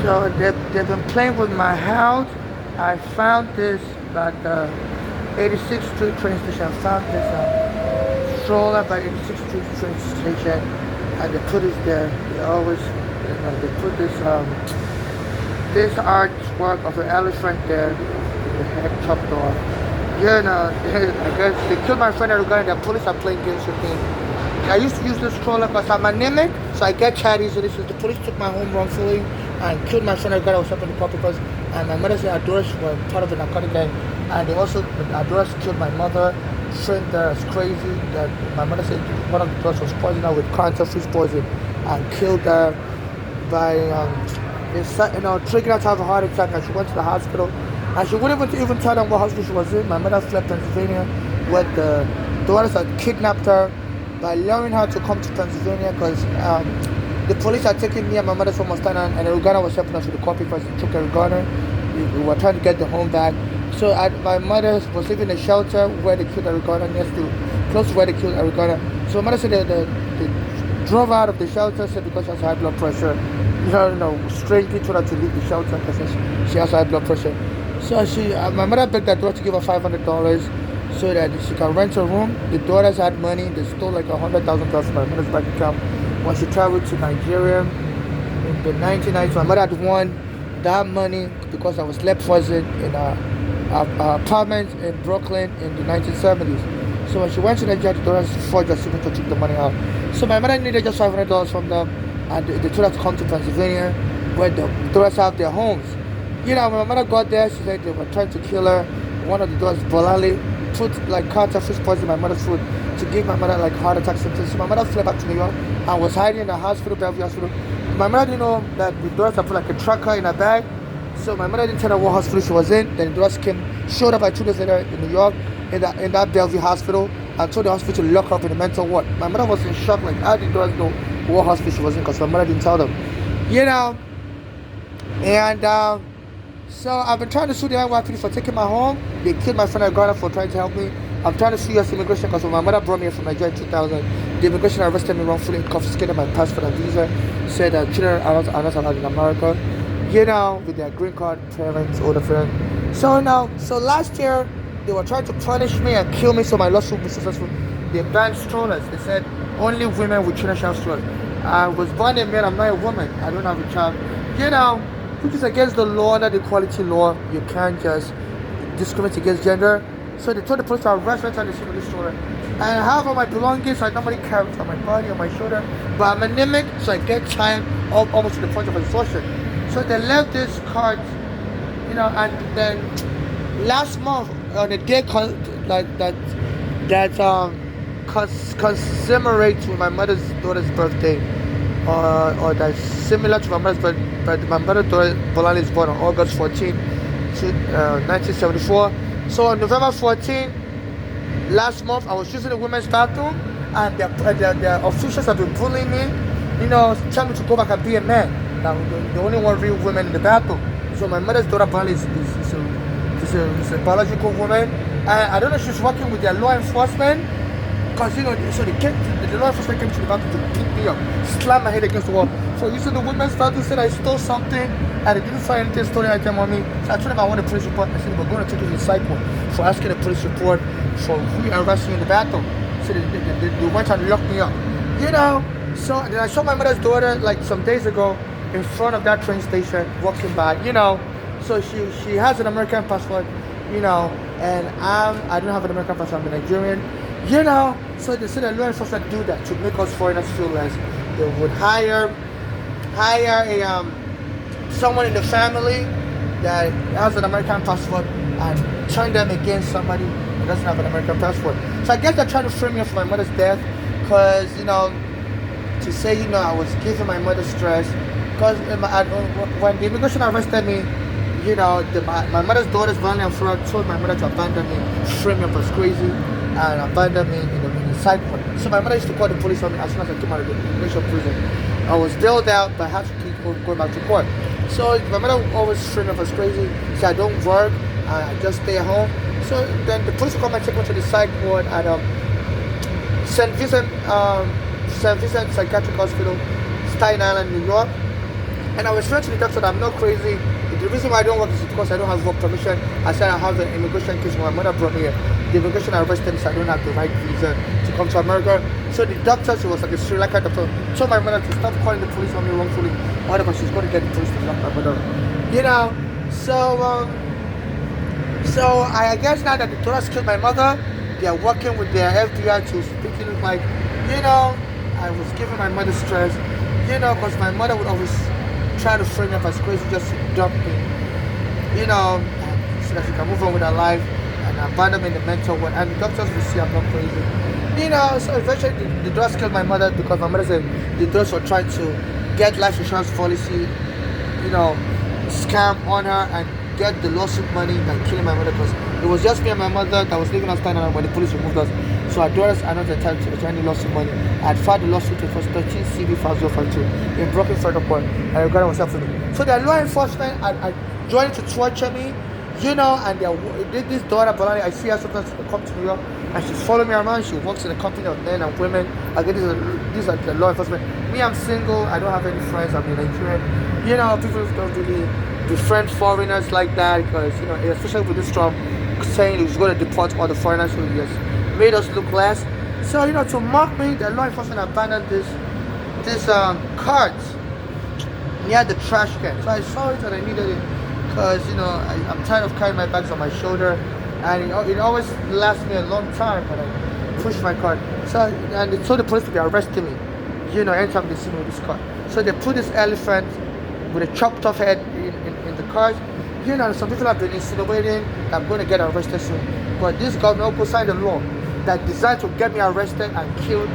So they've been playing with my house. I found this at the 86th Street train station. I found this stroller by 86th Street train station, and they put it there. They always, they put this artwork of an elephant there, with the head chopped off. Yeah, no, I guess they killed my friend at Uganda. The police are playing games with me. I used to use this stroller because I'm anemic, so I get chatty easily. So the police took my home wrongfully and killed my friend at Uganda. I was helping the puppy because and my mother said Adoris were part of the narcotic gang, and they also Adoris killed my mother. Friend there is crazy. That my mother said one of the drugs was poisoned her with cancer, fish poison, and killed her by tricking her to have a heart attack, and she went to the hospital. And she wouldn't even tell them what hospital she was in. My mother fled Pennsylvania, where the daughters had kidnapped her by luring her to come to Pennsylvania because the police had taken me and my mother from Montana, and Uganda was helping us with the copy first. They took Uganda. We were trying to get the home back. So my mother was living in a shelter where they killed Uganda, close to where they killed Uganda. So my mother said they drove her out of the shelter, said because she has high blood pressure. Strangely told her to leave the shelter because she has high blood pressure. So my mother begged that daughter to give her $500 so that she can rent a room. The daughters had money. They stole like $100,000 from my mother's bank account when she traveled to Nigeria in the 1990s. My mother had won that money because I was left present in our apartment in Brooklyn in the 1970s. So when she went to Nigeria, the daughters forged a signature to took the money out. So my mother needed just $500 from them, and they told her to come to Pennsylvania where the daughters have their homes. When my mother got there, she said they were trying to kill her. One of the daughters, Bolali, put like cancer fish poison in my mother's food to give my mother like heart attack symptoms. So my mother fled back to New York and was hiding in the hospital, Bellevue Hospital. My mother didn't know that the daughters had put like a tracker in her bag. So my mother didn't tell her what hospital she was in. Then the daughters showed up like 2 days later in New York in that Bellevue Hospital and told the hospital to lock her up in the mental ward. My mother was in shock, like how did the daughters know what hospital she was in because my mother didn't tell them. So I've been trying to sue the NYPD for taking my home. They killed my friend at Ghana for trying to help me. I'm trying to sue US immigration because when my mother brought me here from Nigeria in 2000, the immigration arrested me wrongfully, confiscated my passport and visa, said that children are not allowed in America. With their green card, parents, older friends. So last year, they were trying to punish me and kill me so my lawsuit would be successful. They banned strollers. They said only women with children shall have strollers. I was born a man, I'm not a woman. I don't have a child. Which is against the law, under the equality law. You can't just discriminate against gender. So they told the police to arrest me and they see me this stroller. And I have all my belongings, so I normally carry it on my body, on my shoulder. But I'm anemic, so I get tired almost to the point of exhaustion. So they left this card, and then last month on a day commemorates with my daughter's birthday, or that's similar to my mother's birthday. My mother's daughter Bolani is born on August 14, 1974. So on November 14, last month I was using the women's bathroom, and the officials have been bullying me, telling me to go back and be a man. Now, the only one real woman in the bathroom. So my mother's daughter Bolani is a biological woman, and I don't know if she's working with their law enforcement, because so the law enforcement came to the bathroom to beat me up, slam my head against the wall. So using the women's bathroom, said I stole something, and they didn't find anything stolen item on me. So I told them I want a police report. I said we're going to take you to the psych ward for asking a police report for re-arresting in the bathroom. So they went and locked me up. So then I saw my mother's daughter like some days ago in front of that train station walking by. So she has an American passport, and I don't have an American passport. I'm a Nigerian. So they said that law enforcement do that to make us foreigners feel less. They would hire someone in the family that has an American passport and turn them against somebody who doesn't have an American passport. So I guess they're trying to frame me up for my mother's death, because to say I was giving my mother stress, because when the immigration arrested me, my mother's daughter's violent and fraud told my mother to abandon me, frame me up as crazy, and abandon me in the side ward. So my mother used to call the police on me as soon as I came out of the immigration prison. I was bailed out, but I had to keep going back to court. So my mother always framed me up as crazy. So I don't work, I just stay at home. So then the police will come and take me to the side ward at St. Vincent Psychiatric Hospital, Staten Island, New York. And I was trying to the doctor that I'm not crazy. The reason why I don't work is because I don't have work permission. I said I have an immigration case when my mother brought me here. The immigration arrested me, so I don't have the right visa to come to America. So the doctor, she was like a Sri Lanka doctor, told my mother to stop calling the police on me wrongfully. Whatever, she's going to get the police to lock my mother up. You know, so I guess now that the Torahs killed my mother, they are working with their FBI to speaking like, I was giving my mother stress, because my mother would always try to frame me up as crazy just to dump me, so that she can move on with her life and abandon me in the mental ward. And the doctors will see I'm not crazy. So eventually the Torahs killed my mother because my mother said the Torahs were trying to get life insurance policy, scam on her and get the lawsuit money by killing my mother, because it was just me and my mother that was living on Staten Island when the police removed us. So our daughters are not entitled to any lawsuit money. I had filed the lawsuit with 13 CV 5052 in Brooklyn Federal Court. I regret myself for it. So the law enforcement are joining to torture me, and this daughter, Balani, I see her sometimes come to New York and she's following me around. She works in a company of men and women. Again, these are the law enforcement. Me, I'm single. I don't have any friends. I'm in Nigeria. People don't really befriend foreigners like that because, especially with this Trump saying he's going to deport all the foreigners who has made us look less. So, to mock me, the law enforcement abandoned this cards near the trash can. So I saw it and I needed it because, I'm tired of carrying my bags on my shoulder, and it always lasts me a long time when I push my cart. So, and they told the police to be arresting me, anytime they see me with this cart. So they put this elephant with a chopped off head in the cars. Some people have been insinuating that I'm going to get arrested soon. But this government also signed a law that designed to get me arrested and killed.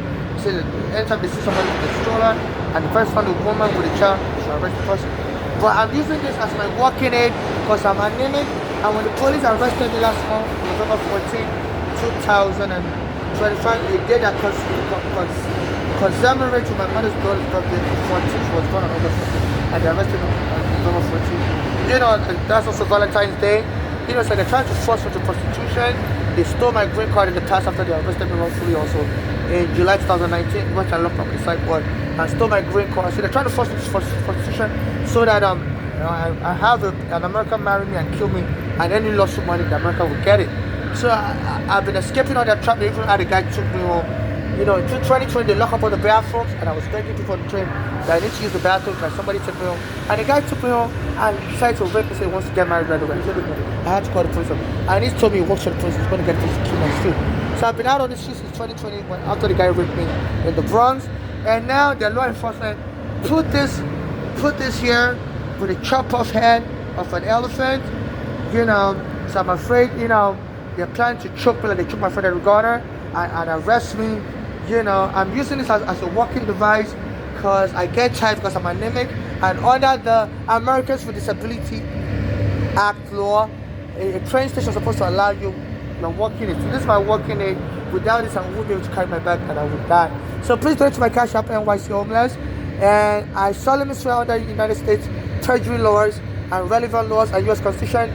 So anytime they see somebody with a stroller and the first found a woman with a child, they should arrest the person. But I'm using this as my walking aid because I'm anemic. And when the police arrested me last month, November 14, 2025, they did that commemorate to my mother's daughter's birthday, 14. She was born on August 14, and they arrested me on November 14. That's also Valentine's Day. So they're trying to force me to prostitution. They stole my green card in the past after they arrested me wrongfully also in July 2019, which I locked up on the sideboard and stole my green card. So they're trying to force me to prostitution so that I have an American marry me and kill me, and any lawsuit money the America will get it. So I've been escaping all that trap. They even had a guy took me home. In 2020 they lock up all the bathrooms, and I was begging people on the train that I need to use the bathroom. Like somebody took me home, and the guy took me home and decided to rape me. Say he wants to get married right away. I had to call the police. And he told me he works for the police. He's going to get the police to kill my street. So I've been out on the street since 2020 after the guy raped me in the Bronx, and now the law enforcement put this here with a chop off head of an elephant. So I'm afraid they're planning to choke me like they choked my friend at Uganda and arrest me. I'm using this as a walking device because I get tired because I'm anemic, and under the Americans with Disability Act law, a train station is supposed to allow you walking aid. So this is my walking aid. Without this, I won't be able to carry my bag and I would die. So please donate to my Cash App, NYC Homeless. And I solemnly swear under the United States treasury laws and relevant laws and U.S. Constitution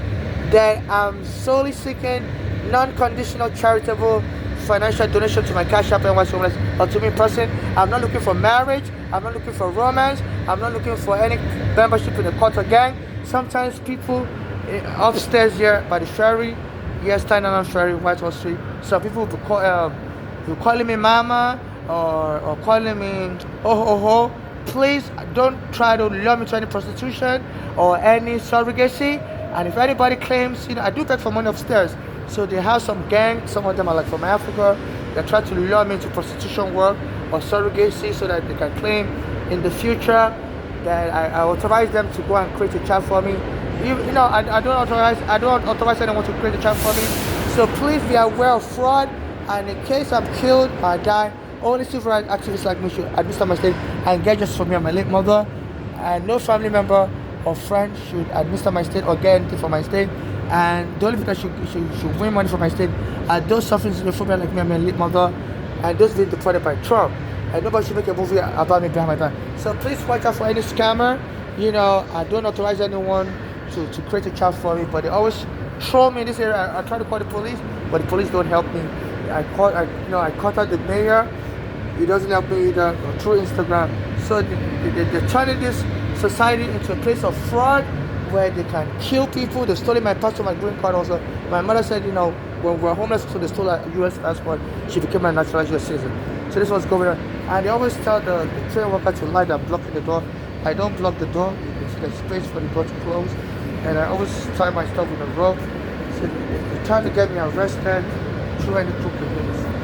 that I'm solely seeking non-conditional charitable financial donation to my Cash App, NYC Homeless, or to me in person. I'm not looking for marriage. I'm not looking for romance. I'm not looking for any membership in a cult or gang. Sometimes people upstairs here by the ferry, Staten Island Ferry, Whitehall Street, some people will be calling me mama or calling me oh. Please don't try to lure me to any prostitution or any surrogacy. And if anybody claims, I do beg for money upstairs. So they have some gang, some of them are like from Africa. They try to lure me into prostitution work or surrogacy so that they can claim in the future that I authorize them to go and create a child for me. I don't authorize anyone to create a child for me. So please be aware of fraud, and in case I'm killed or I die, only civil rights activists like me should administer my state and get justice for me and my late mother, and no family member or friend should administer my state or get anything from my state. And the only people that should win money from my state are those suffering xenophobia like me and my late mother, and those being deported by Trump. And nobody should make a movie about me behind my back. So please watch out for any scammer. I don't authorize anyone to create a child for me, but they always throw me in this area. I try to call the police, but the police don't help me. I contact the mayor. He doesn't help me either through Instagram. So they're turning this society into a place of fraud where they can kill people. They stole my passport, my green card also. My mother said, when we were homeless, so they stole a US passport. She became a naturalized US citizen. So this was going on. And they always tell the train worker to lie there blocking the door. I don't block the door. There's space for the door to close. And I always tie my stuff with a rope. So they tried to get me arrested, threw any crooked things.